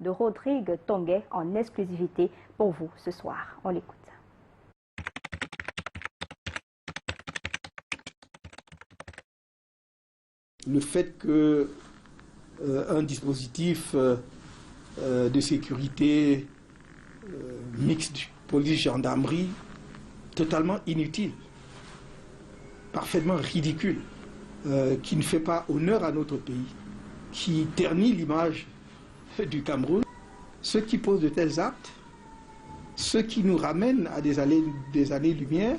de Rodrigue Tonguet en exclusivité pour vous ce soir. On l'écoute. Le fait que un dispositif de sécurité mixte police-gendarmerie totalement inutile, parfaitement ridicule, qui ne fait pas honneur à notre pays, qui ternit l'image du Cameroun, ceux qui posent de tels actes, ceux qui nous ramènent à des années-lumière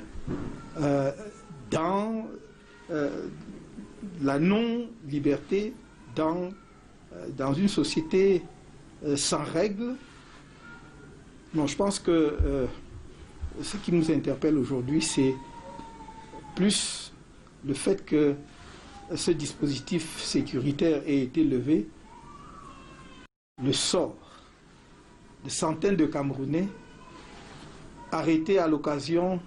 dans la non-liberté, dans une société sans règles. Non, je pense que ce qui nous interpelle aujourd'hui, c'est plus le fait que ce dispositif sécuritaire ait été levé, le sort de centaines de Camerounais arrêtés à l'occasion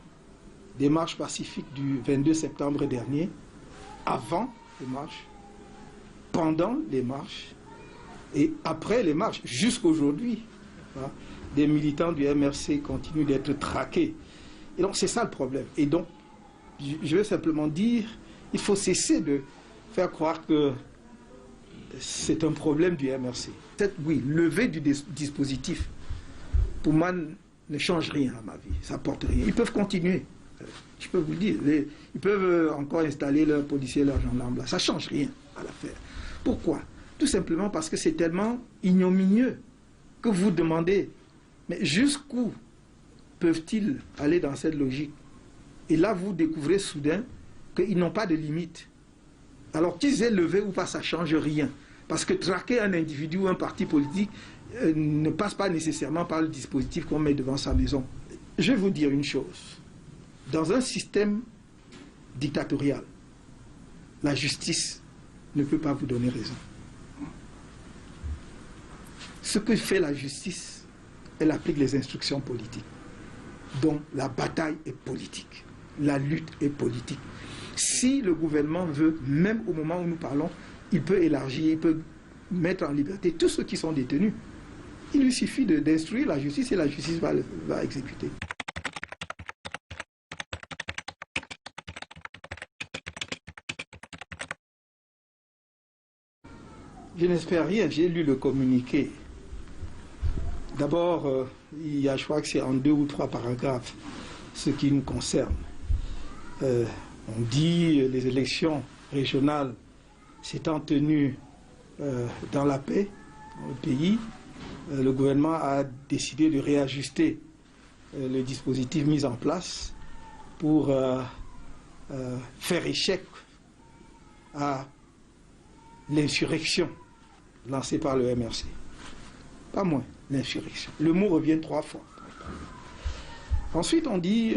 des marches pacifiques du 22 septembre dernier, avant les marches, pendant les marches et après les marches, jusqu'aujourd'hui. Des militants du MRC continuent d'être traqués. Et donc c'est ça le problème. Et donc, je veux simplement dire, il faut cesser de faire croire que c'est un problème du MRC. Oui, lever du dispositif, pour moi, ne change rien à ma vie. Ça n'apporte rien. Ils peuvent continuer. Je peux vous le dire. Ils peuvent encore installer leurs policiers, leurs gendarmes là. Ça ne change rien à l'affaire. Pourquoi? Tout simplement parce que c'est tellement ignominieux que vous demandez, mais jusqu'où peuvent-ils aller dans cette logique? Et là, vous découvrez soudain qu'ils n'ont pas de limite. Alors qu'ils aient levé ou pas, ça ne change rien. Parce que traquer un individu ou un parti politique ne passe pas nécessairement par le dispositif qu'on met devant sa maison. Je vais vous dire une chose. Dans un système dictatorial, la justice ne peut pas vous donner raison. Ce que fait la justice, elle applique les instructions politiques. Donc la bataille est politique, la lutte est politique. Si le gouvernement veut, même au moment où nous parlons, il peut élargir, il peut mettre en liberté tous ceux qui sont détenus. Il lui suffit d'instruire la justice et la justice va exécuter. Je n'espère rien, j'ai lu le communiqué. D'abord, il y a, je crois que c'est en 2 ou 3 paragraphes, ce qui nous concerne. On dit les élections régionales s'étant tenues dans la paix dans le pays, le gouvernement a décidé de réajuster le dispositif mis en place pour faire échec à l'insurrection lancée par le MRC. Pas moins, l'insurrection. Le mot revient 3 fois. Ensuite, on dit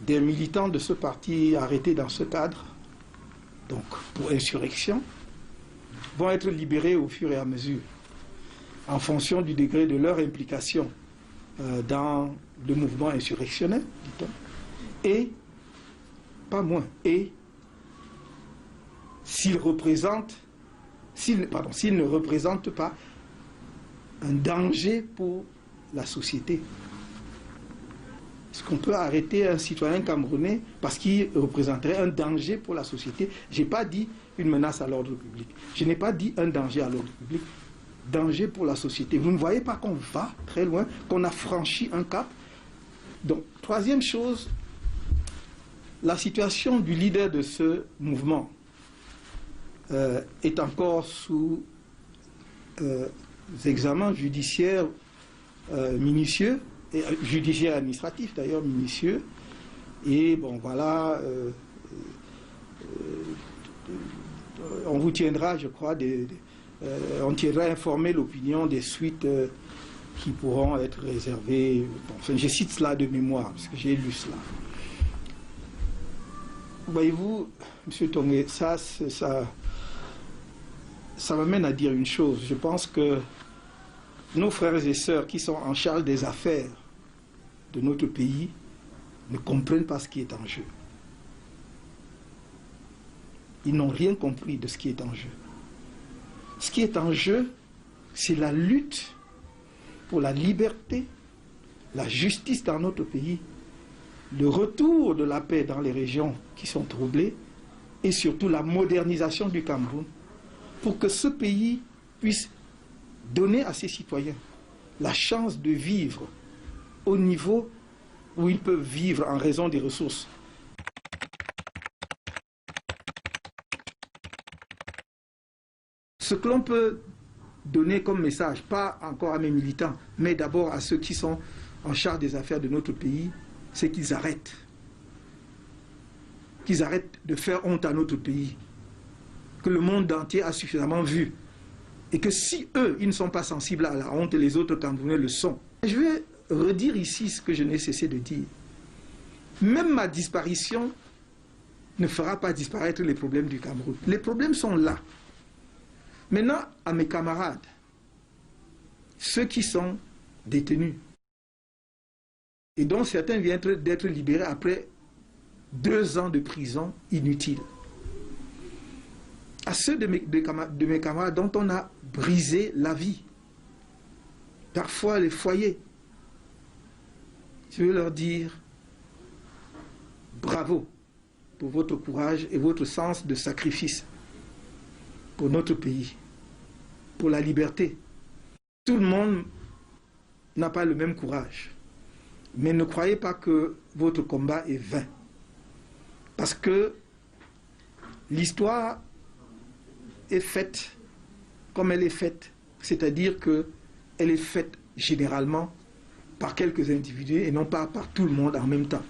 des militants de ce parti arrêtés dans ce cadre, donc pour insurrection, vont être libérés au fur et à mesure, en fonction du degré de leur implication dans le mouvement insurrectionnel, dit-on. Et, pas moins, et s'ils ne représentent pas un danger pour la société. Est-ce qu'on peut arrêter un citoyen camerounais parce qu'il représenterait un danger pour la société? Je n'ai pas dit une menace à l'ordre public. Je n'ai pas dit un danger à l'ordre public. Danger pour la société. Vous ne voyez pas qu'on va très loin, qu'on a franchi un cap? Donc, troisième chose, la situation du leader de ce mouvement est encore sous examen judiciaire minutieux, et judiciaire administratif d'ailleurs minutieux, et bon voilà, on vous tiendra, je crois, on tiendra informer l'opinion des suites qui pourront être réservées. Bon, enfin, je cite cela de mémoire, parce que j'ai lu cela. Voyez-vous, M. Tonguet, ça m'amène à dire une chose. Je pense que nos frères et sœurs qui sont en charge des affaires de notre pays ne comprennent pas ce qui est en jeu. Ils n'ont rien compris de ce qui est en jeu. Ce qui est en jeu, c'est la lutte pour la liberté, la justice dans notre pays, le retour de la paix dans les régions qui sont troublées et surtout la modernisation du Cameroun pour que ce pays puisse donner à ses citoyens la chance de vivre au niveau où ils peuvent vivre en raison des ressources. Ce que l'on peut donner comme message, pas encore à mes militants, mais d'abord à ceux qui sont en charge des affaires de notre pays, c'est qu'ils arrêtent. Qu'ils arrêtent de faire honte à notre pays, que le monde entier a suffisamment vu. Et que si eux, ils ne sont pas sensibles à la honte, les autres Camerounais le sont. Je vais redire ici ce que je n'ai cessé de dire. Même ma disparition ne fera pas disparaître les problèmes du Cameroun. Les problèmes sont là. Maintenant, à mes camarades, ceux qui sont détenus, et dont certains viennent d'être libérés après 2 ans de prison inutile. À ceux de mes camarades dont on a brisé la vie, parfois les foyers, je veux leur dire bravo pour votre courage et votre sens de sacrifice pour notre pays, pour la liberté. Tout le monde n'a pas le même courage. Mais ne croyez pas que votre combat est vain. Parce que l'histoire est faite comme elle est faite. C'est-à-dire qu'elle est faite généralement par quelques individus et non pas par tout le monde en même temps.